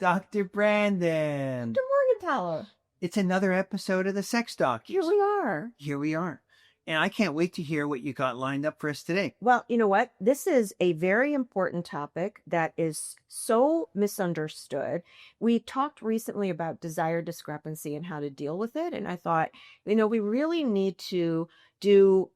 Dr. Brandon. Dr. Morgentaler. It's another episode of the Sex Doctors. Here we are. Here we are. And I can't wait to hear what you got lined up for us today. Well, you know what? This is a very important topic that is so misunderstood. We talked recently about desire discrepancy and how to deal with it. And I thought, we really need to do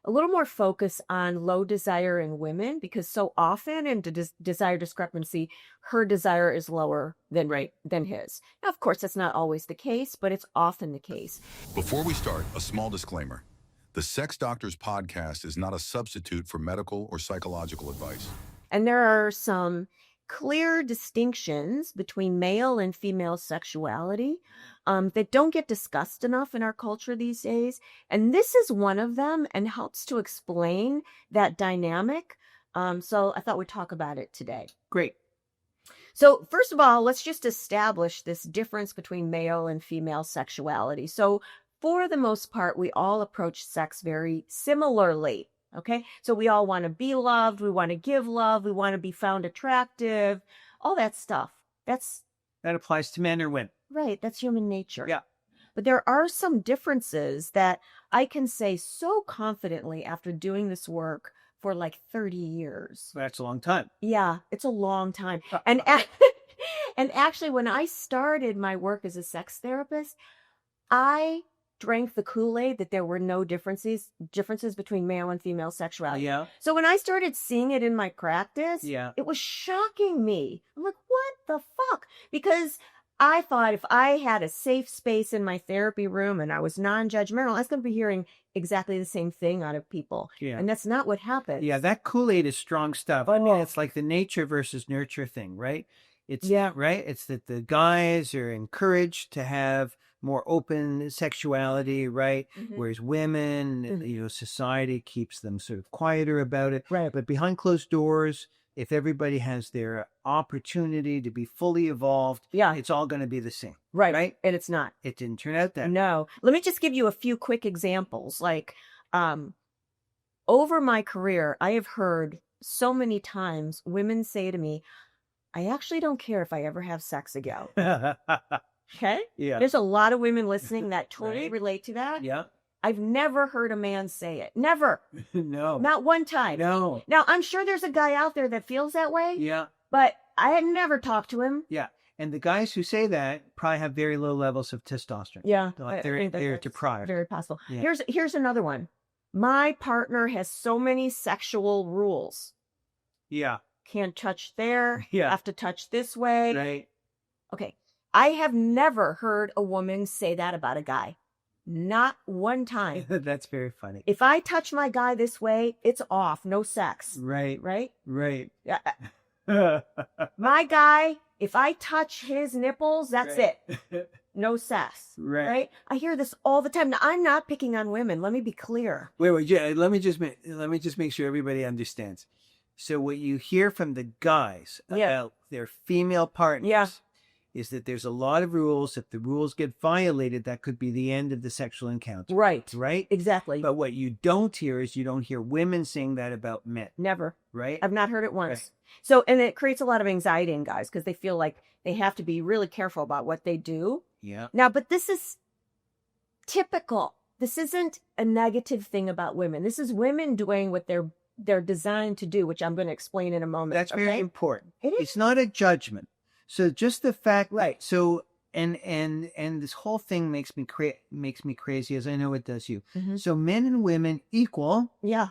a little more focus on low desire in women, because so often in desire discrepancy, her desire is lower than his. Now, of course, that's not always the case, but it's often the case. Before we start, a small disclaimer. The Sex Doctors podcast is not a substitute for medical or psychological advice. And there are some clear distinctions between male and female sexuality that don't get discussed enough in our culture these days. And this is one of them and helps to explain that dynamic. So I thought we'd talk about it today. Great. So first of all, let's just establish this difference between male and female sexuality. So for the most part, we all approach sex very similarly. Okay, so we all want to be loved, we want to give love, we want to be found attractive, all that stuff. That applies to men or women. Right, that's human nature. Yeah. But there are some differences that I can say so confidently after doing this work for like 30 years. That's a long time. Yeah, it's a long time. And actually, when I started my work as a sex therapist, I drank the Kool-Aid that there were no differences between male and female sexuality. Yeah. So when I started seeing it in my practice, yeah, it was shocking me. I'm like, what the fuck? Because I thought if I had a safe space in my therapy room and I was non-judgmental, I was going to be hearing exactly the same thing out of people. Yeah. And that's not what happened. Yeah, that Kool-Aid is strong stuff. I mean, it's like the nature versus nurture thing, right? Right? It's that the guys are encouraged to have more open sexuality, right? Mm-hmm. Whereas women, mm-hmm. Society keeps them sort of quieter about it. Right. But behind closed doors, if everybody has their opportunity to be fully evolved, it's all going to be the same. Right. And it's not. It didn't turn out that. No. Let me just give you a few quick examples. Like, over my career, I have heard so many times women say to me, I actually don't care if I ever have sex again. Okay? Yeah. There's a lot of women listening that totally relate to that. Yeah. I've never heard a man say it. Never. No. Not one time. No. Now, I'm sure there's a guy out there that feels that way. Yeah. But I had never talked to him. Yeah. And the guys who say that probably have very low levels of testosterone. Yeah. They're deprived. Very possible. Yeah. Here's another one. My partner has so many sexual rules. Yeah. Can't touch there. Yeah. Have to touch this way. Right. Okay. I have never heard a woman say that about a guy. Not one time. That's very funny. If I touch my guy this way, it's off. No sex. Right. Right? Right. Yeah. My guy, if I touch his nipples, that's it. No sex. Right. I hear this all the time. Now, I'm not picking on women. Let me be clear. Wait. Yeah, let me just make sure everybody understands. So what you hear from the guys about their female partners is that there's a lot of rules. If the rules get violated, that could be the end of the sexual encounter. Right. Right? Exactly. But what you don't hear is you don't hear women saying that about men. Never. Right? I've not heard it once. Right. So, and it creates a lot of anxiety in guys because they feel like they have to be really careful about what they do. Yeah. Now, but this is typical. This isn't a negative thing about women. This is women doing what they're designed to do, which I'm going to explain in a moment. That's very important. It is. It's not a judgment. So just the fact, right? So and this whole thing makes me crazy, as I know it does you. Mm-hmm. So men and women equal. Yeah.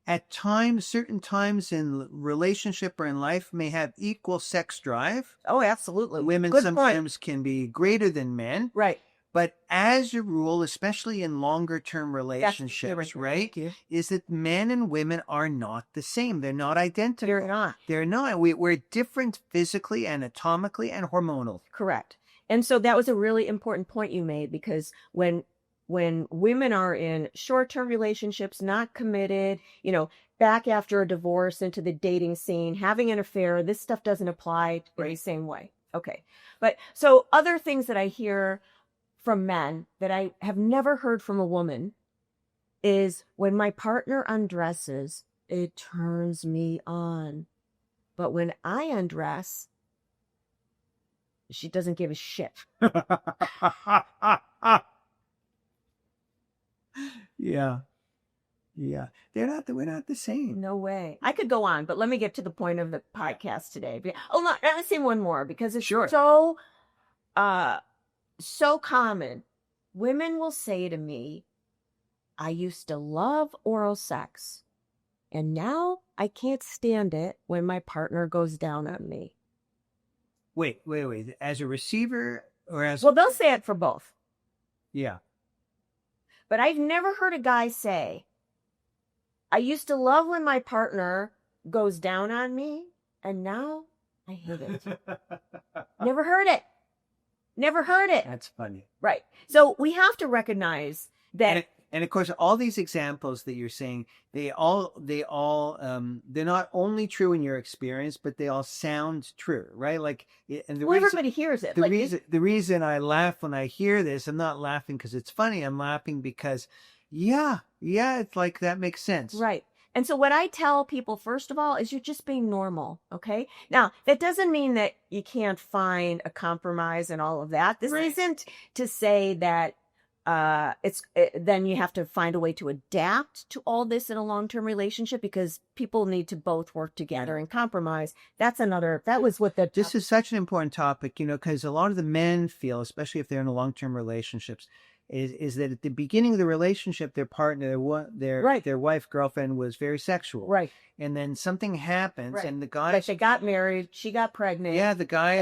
At times, certain times in relationship or in life may have equal sex drive. Oh, absolutely. Women sometimes can be greater than men. Right. But as a rule, especially in longer term relationships, right, is that men and women are not the same. They're not identical. They're not. They're not. We're different physically, anatomically, and hormonally. Correct. And so that was a really important point you made, because when women are in short-term relationships, not committed, back after a divorce into the dating scene, having an affair, this stuff doesn't apply in the same way. Okay. But so other things that I hear from men that I have never heard from a woman is, when my partner undresses, it turns me on. But when I undress, She doesn't give a shit. Yeah. Yeah. We're not the same. No way. I could go on, but let me get to the point of the podcast today. Oh, no, let me say one more because it's Sure. so common. Women will say to me, I used to love oral sex, and now I can't stand it when my partner goes down on me. Wait. As a receiver or as... Well, they'll say it for both. Yeah. But I've never heard a guy say, I used to love when my partner goes down on me, and now I hate it. Never heard it. Never heard it. That's funny. Right. So we have to recognize that. And of course, all these examples that you're saying, they're not only true in your experience, but they all sound true, right? Like, and everybody hears it. The reason I laugh when I hear this, I'm not laughing because it's funny. I'm laughing because, yeah, it's like that makes sense. Right. And so what I tell people, first of all, is you're just being normal. Okay. Now, that doesn't mean that you can't find a compromise and all of that. This isn't to say that then you have to find a way to adapt to all this in a long-term relationship, because people need to both work together and compromise. This is such an important topic, because a lot of the men feel, especially if they're in a long-term relationships, is that at the beginning of the relationship, their partner, their wife, girlfriend was very sexual. Right. And then something happens and the guy... Like they got married, she got pregnant. Yeah, the guy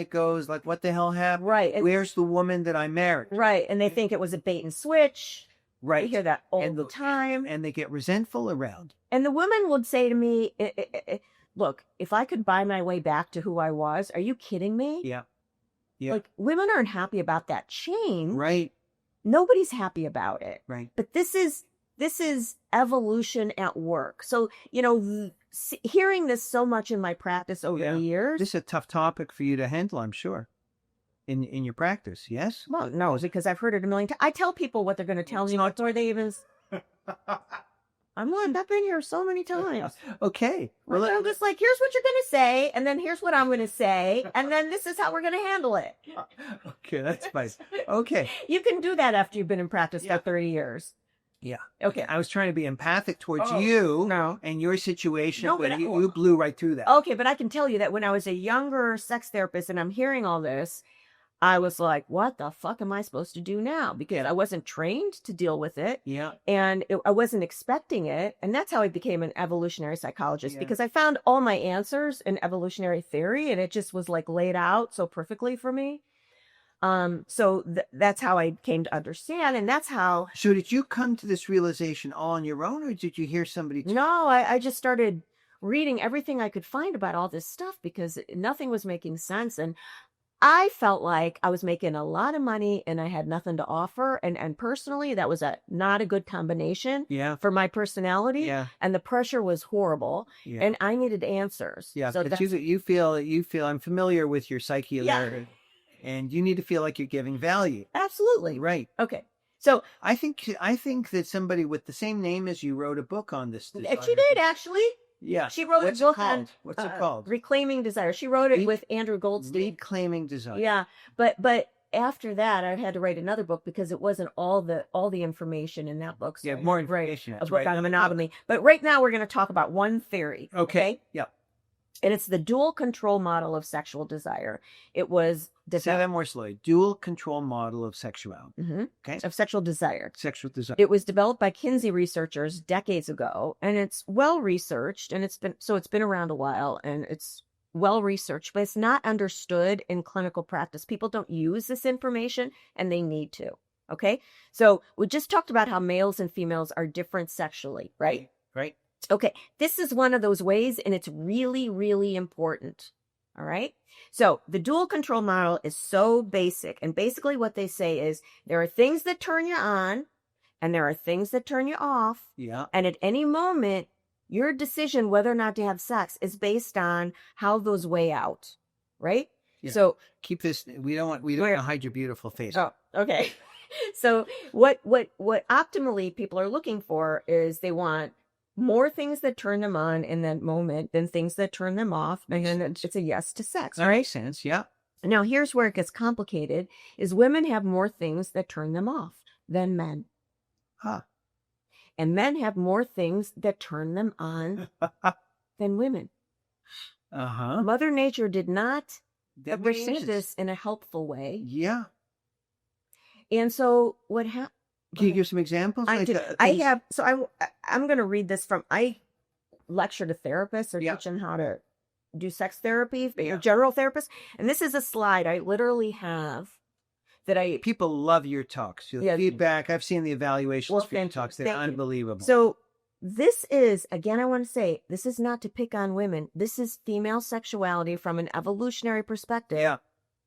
goes like, what the hell happened? Right. Where's the woman that I married? Right. And they think it was a bait and switch. Right. You hear that all the time. And they get resentful around. And the woman would say to me, look, if I could buy my way back to who I was, are you kidding me? Yeah. Yeah. Like, women aren't happy about that change. Right. Nobody's happy about it. Right. But this is evolution at work. So, hearing this so much in my practice over the years. This is a tough topic for you to handle, I'm sure, in your practice. Yes? Well, no, because I've heard it a million times. I tell people what they're going to tell me before they even... I've been here so many times. Okay. Well, I'm just like, here's what you're going to say, and then here's what I'm going to say, and then this is how we're going to handle it. Okay, that's fine. Okay. You can do that after you've been in practice for 30 years. Yeah. Okay. I was trying to be empathic towards you and your situation, but you blew right through that. Okay, but I can tell you that when I was a younger sex therapist and I'm hearing all this, I was like, what the fuck am I supposed to do now? Because I wasn't trained to deal with it. Yeah. And I wasn't expecting it. And that's how I became an evolutionary psychologist, because I found all my answers in evolutionary theory, and it just was like laid out so perfectly for me. So that's how I came to understand. And that's how. So did you come to this realization all on your own, or did you hear somebody? No, I just started reading everything I could find about all this stuff, because nothing was making sense. And I felt like I was making a lot of money and I had nothing to offer. And personally, that was not a good combination for my personality. Yeah. And the pressure was horrible. Yeah. And I needed answers. Yeah. So but you feel I'm familiar with your psyche there, and you need to feel like you're giving value. Absolutely. Right. Okay. So I think that somebody with the same name as you wrote a book on this. She did, actually. Yeah. She wrote a book on what's it called? Reclaiming Desire. She wrote it with Andrew Goldstein. Reclaiming Desire. Yeah. But after that, I had to write another book because it wasn't all the information in that book. So more information. A book on monogamy. But right now we're going to talk about one theory. Okay. Yep. And it's the dual control model of sexual desire. It was say that more slowly. Dual control model of sexuality. Mm-hmm. Okay. Of sexual desire. Sexual desire. It was developed by Kinsey researchers decades ago, and it's well researched, and it's been around a while, and it's well researched, but it's not understood in clinical practice. People don't use this information, and they need to. Okay. So we just talked about how males and females are different sexually, right? Right. Okay, this is one of those ways, and it's really, really important. All right. So the dual control model is so basic. And basically what they say is there are things that turn you on and there are things that turn you off. Yeah. And at any moment, your decision whether or not to have sex is based on how those weigh out. Right. Yeah. So keep this. We don't want to hide your beautiful face. Oh, okay. So what optimally people are looking for is they want more things that turn them on in that moment than things that turn them off. And then it's a yes to sex, that right? Makes sense. Yeah. Now, here's where it gets complicated, is women have more things that turn them off than men. Huh. And men have more things that turn them on than women. Uh-huh. Mother Nature did not That arrange makes sense. this in a helpful way. Yeah. And so what happened? Can you give some examples? I Like, do. I things- have, so I'm going to read this from, I lecture to therapists or Yeah. teach them how to do sex therapy, Yeah. general therapists. And this is a slide I literally have that I, People love your talks. Your Yeah. feedback. I've seen the evaluations Well, for your thank you. talks. They're Thank you. unbelievable. so this is, again, I want to say, this is not to pick on women. This is female sexuality from an evolutionary perspective. Yeah.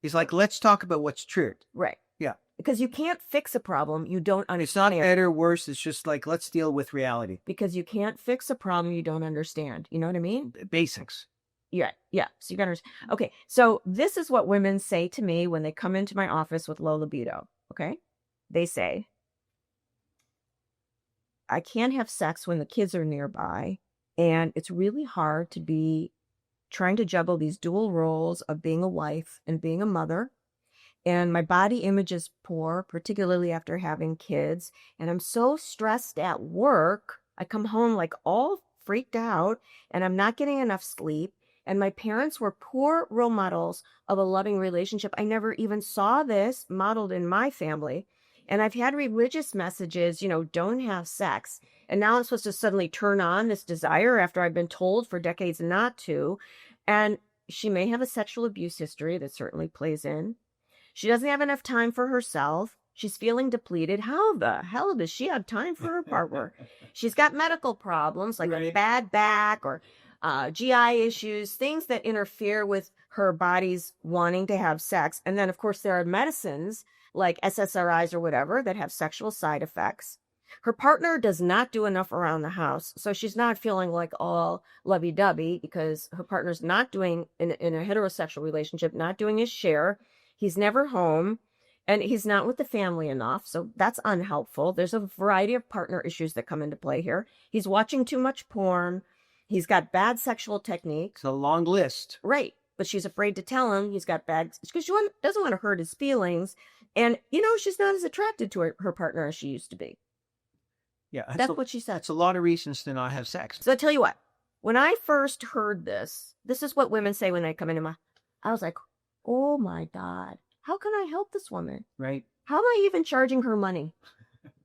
He's like, let's talk about what's true. Right. Yeah. Because you can't fix a problem you don't It's not understand. better, worse. It's just like, let's deal with reality. Because you can't fix a problem you don't understand. You know what I mean? Basics. Yeah. So you gotta, okay. So this is what women say to me when they come into my office with low libido. Okay. They say, I can't have sex when the kids are nearby. And it's really hard to be trying to juggle these dual roles of being a wife and being a mother. And my body image is poor, particularly after having kids. And I'm so stressed at work. I come home like all freaked out and I'm not getting enough sleep. And my parents were poor role models of a loving relationship. I never even saw this modeled in my family. And I've had religious messages, don't have sex. And now I'm supposed to suddenly turn on this desire after I've been told for decades not to. And she may have a sexual abuse history that certainly plays in. She doesn't have enough time for herself. She's feeling depleted. How the hell does she have time for her partner? She's got medical problems like a bad back or GI issues, things that interfere with her body's wanting to have sex. And then, of course, there are medicines like SSRIs or whatever that have sexual side effects. Her partner does not do enough around the house. So she's not feeling like all lovey-dovey because her partner's not doing, in a heterosexual relationship, not doing his share. He's never home and he's not with the family enough. So that's unhelpful. There's a variety of partner issues that come into play here. He's watching too much porn. He's got bad sexual techniques. It's a long list. Right. But she's afraid to tell him he's got bad, because she doesn't want to hurt his feelings. And, she's not as attracted to her partner as she used to be. Yeah. That's what she said. That's a lot of reasons to not have sex. So I tell you what, when I first heard this is what women say when they come into I was like, oh my God, how can I help this woman? Right. How am I even charging her money?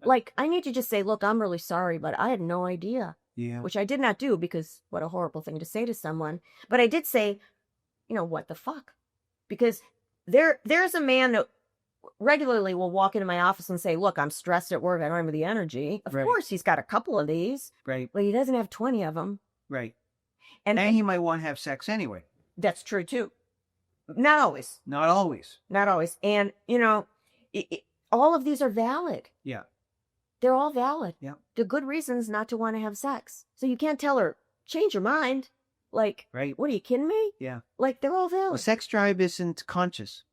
Like, I need to just say, look, I'm really sorry, but I had no idea. Yeah. Which I did not do because what a horrible thing to say to someone. But I did say, what the fuck? Because there's a man that regularly will walk into my office and say, look, I'm stressed at work. I don't have the energy. Of course, he's got a couple of these. Right. But he doesn't have 20 of them. Right. And he might want to have sex anyway. That's true, too. Not always. Not always. Not always. And, all of these are valid. Yeah. They're all valid. Yeah. They're good reasons not to want to have sex. So you can't tell her, change your mind. Like, right. What are you kidding me? Yeah. Like, they're all valid. Well, sex drive isn't conscious.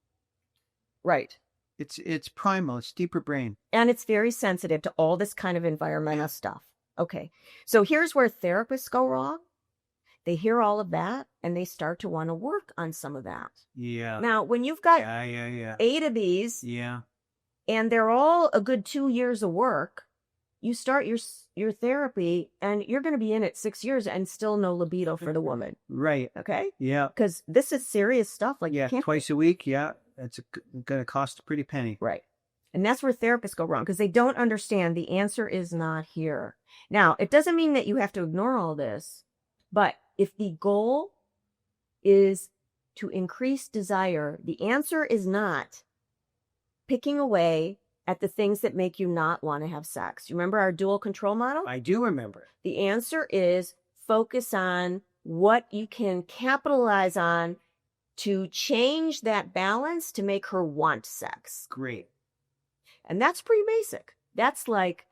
Right. It's primal. It's deeper brain. And it's very sensitive to all this kind of environmental stuff. Okay. So here's where therapists go wrong. They hear all of that and they start to want to work on some of that. Yeah. Now, when you've got Yeah. 8 of these, Yeah. and they're all a good 2 years of work, you start your therapy and you're going to be in it 6 years and still no libido for the woman. Right. Okay. Yeah. Because this is serious stuff. Like, Yeah. you can't, Twice a week. Yeah. It's going to cost a pretty penny. right. And that's where therapists go wrong because they don't understand the answer is not here. Now, it doesn't mean that you have to ignore all this, but if the goal is to increase desire, the answer is not picking away at the things that make you not want to have sex. You remember our dual control model? I do remember. The answer is focus on what you can capitalize on to change that balance to make her want sex. Great. And that's pretty basic. That's like,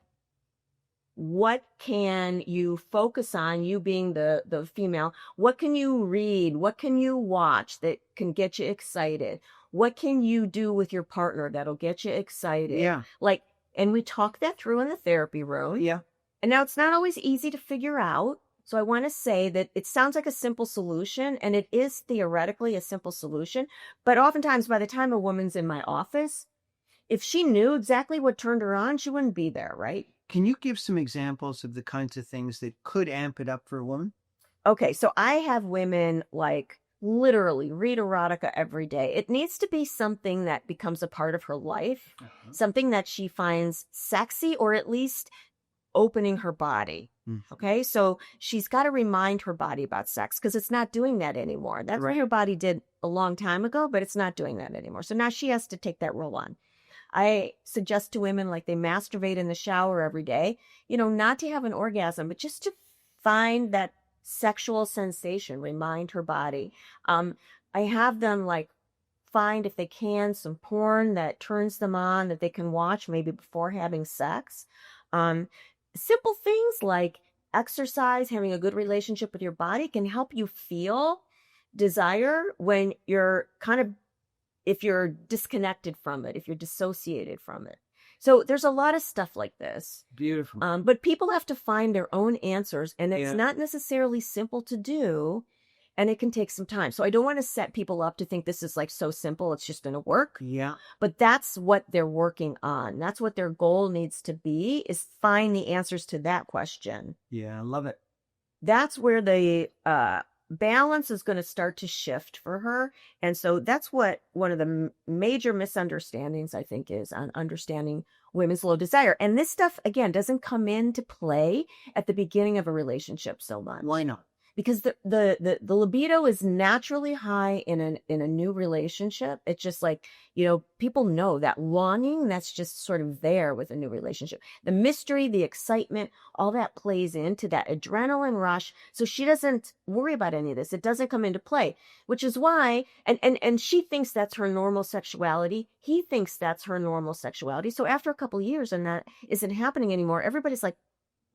what can you focus on, you being the female? What can you read? What can you watch that can get you excited? What can you do with your partner that'll get you excited? Yeah. Like, and we talk that through in the therapy room. Yeah. And now it's not always easy to figure out So I want to say that it sounds like a simple solution, and it is theoretically a simple solution. But oftentimes, by the time a woman's in my office, if she knew exactly what turned her on, she wouldn't be there, right? Can you give some examples of the kinds of things that could amp it up for a woman? Okay, so I have women like literally read erotica every day. It needs to be something that becomes a part of her life, something that she finds sexy, or at least opening her body. Okay, so she's got to remind her body about sex because it's not doing that anymore. That's what her body did a long time ago, but it's not doing that anymore. So now she has to take that role on. I suggest to women like they masturbate in the shower every day, not to have an orgasm, but just to find that sexual sensation, remind her body. I have them like find, if they can, some porn that turns them on that they can watch maybe before having sex. Simple things like exercise, having a good relationship with your body can help you feel desire when you're if you're disconnected from it, if you're dissociated from it. So there's a lot of stuff like this. Beautiful. But people have to find their own answers, and it's not necessarily simple to do, and it can take some time. So I don't want to set people up to think this is like so simple, it's just going to work. Yeah. But that's what they're working on. That's what their goal needs to be, is find the answers to that question. Yeah, I love it. That's where the balance is going to start to shift for her. And so that's what one of the major misunderstandings, I think, is on understanding women's low desire. And this stuff, again, doesn't come into play at the beginning of a relationship so much. Why not? Because the libido is naturally high in a new relationship. It's just like, people know that longing, that's just sort of there with a new relationship. The mystery, the excitement, all that plays into that adrenaline rush. So she doesn't worry about any of this. It doesn't come into play, which is why, and she thinks that's her normal sexuality. He thinks that's her normal sexuality. So after a couple of years and that isn't happening anymore, everybody's like,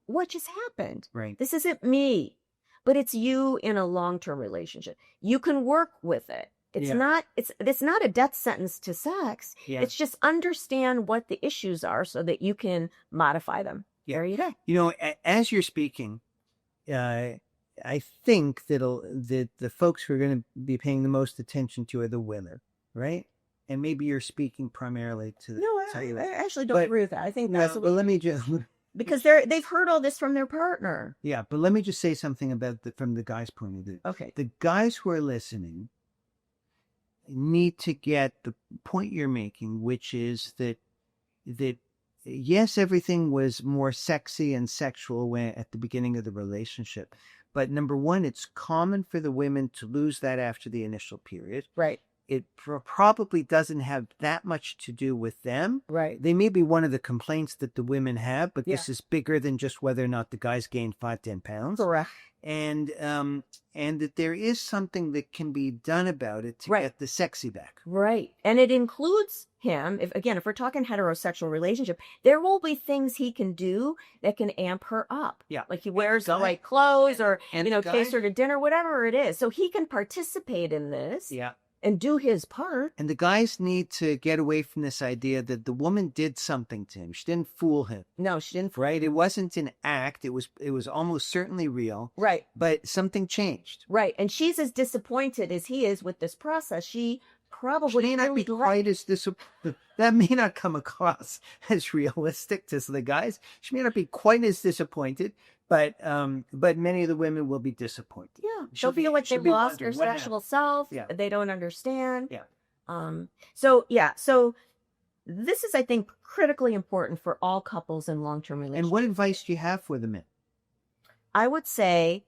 what just happened? Right. This isn't me. But it's you in a long-term relationship. You can work with it. It's not a death sentence to sex. Yeah. It's just understand what the issues are so that you can modify them. Yeah. There you go. As you're speaking, I think that the folks who are going to be paying the most attention to are the women, right? And maybe you're speaking primarily to the. No, I actually don't agree with that. I think that's. But let me just. Because they've heard all this from their partner. Yeah, but let me just say something about from the guy's point of view. Okay. The guys who are listening need to get the point you're making, which is that yes, everything was more sexy and sexual at the beginning of the relationship. But number one, it's common for the women to lose that after the initial period. Right. It probably doesn't have that much to do with them. Right. They may be one of the complaints that the women have, but this is bigger than just whether or not the guys gained 5-10 pounds. Correct. And that there is something that can be done about it to get the sexy back. Right. And it includes him. If we're talking heterosexual relationship, there will be things he can do that can amp her up. Yeah. Like he wears the right clothes or, and takes her to dinner, whatever it is. So he can participate in this. Yeah. And do his part. And the guys need to get away from this idea that the woman did something to him. She didn't fool him. No, she didn't. Right? It wasn't an act. It was almost certainly real. Right. But something changed. Right. And she's as disappointed as he is with this process. She probably may not be quite as that may not come across as realistic to the guys. She may not be quite as disappointed. But many of the women will be disappointed. Yeah, she'll feel like they've lost their sexual self. Yeah. They don't understand. Yeah. So this is, I think, critically important for all couples in long-term relationships. And what advice do you have for the men? I would say,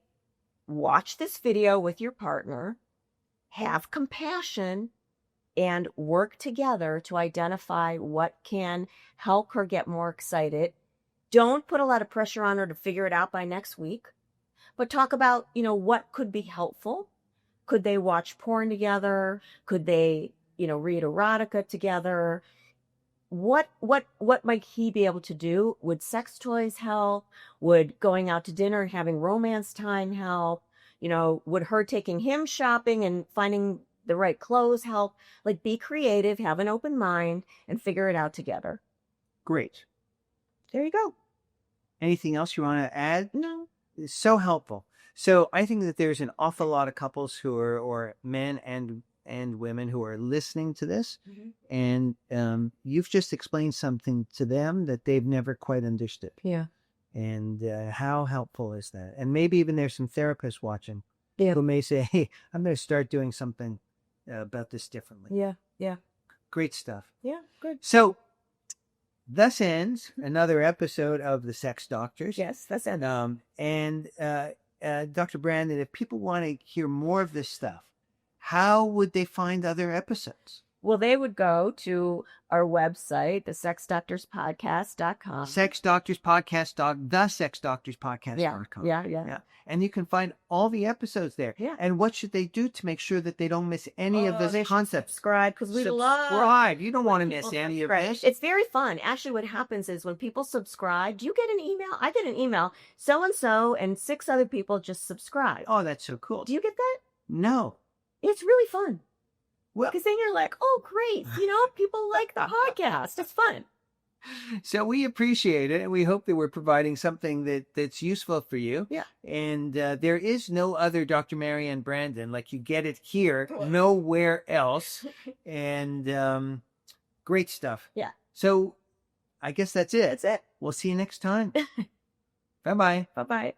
watch this video with your partner, have compassion, and work together to identify what can help her get more excited. Don't put a lot of pressure on her to figure it out by next week, but talk about, what could be helpful. Could they watch porn together? Could they, read erotica together? What might he be able to do? Would sex toys help? Would going out to dinner and having romance time help? Would her taking him shopping and finding the right clothes help? Like, be creative, have an open mind, and figure it out together. Great. There you go. Anything else you want to add? No. It's so helpful. So I think that there's an awful lot of couples who are, or men and women who are listening to this, and you've just explained something to them that they've never quite understood. Yeah. And how helpful is that? And maybe even there's some therapists watching Yeah. who may say, hey, I'm going to start doing something about this differently. Yeah. Yeah. Great stuff. Yeah. Good. So thus ends another episode of The Sex Doctors. Yes, that's it. And Dr. Brandon, if people want to hear more of this stuff, how would they find other episodes? Well, they would go to our website, thesexdoctorspodcast.com. thesexdoctorspodcast.com. Yeah. And you can find all the episodes there. Yeah. And what should they do to make sure that they don't miss any of They this should concept? subscribe, because we love Subscribe. You don't want to miss people any of subscribe. this. It's very fun. Actually, what happens is when people subscribe, do you get an email? I get an email. So-and-so and 6 other people just subscribe. Oh, that's so cool. Do you get that? No. It's really fun. Well, Because then you're like, oh, great. People like the podcast. It's fun. so we appreciate it, and we hope that we're providing something that's useful for you. Yeah. And there is no other Dr. Marianne Brandon. Like, you get it here, nowhere else. And great stuff. Yeah. So I guess that's it. That's it. We'll see you next time. Bye-bye. Bye-bye.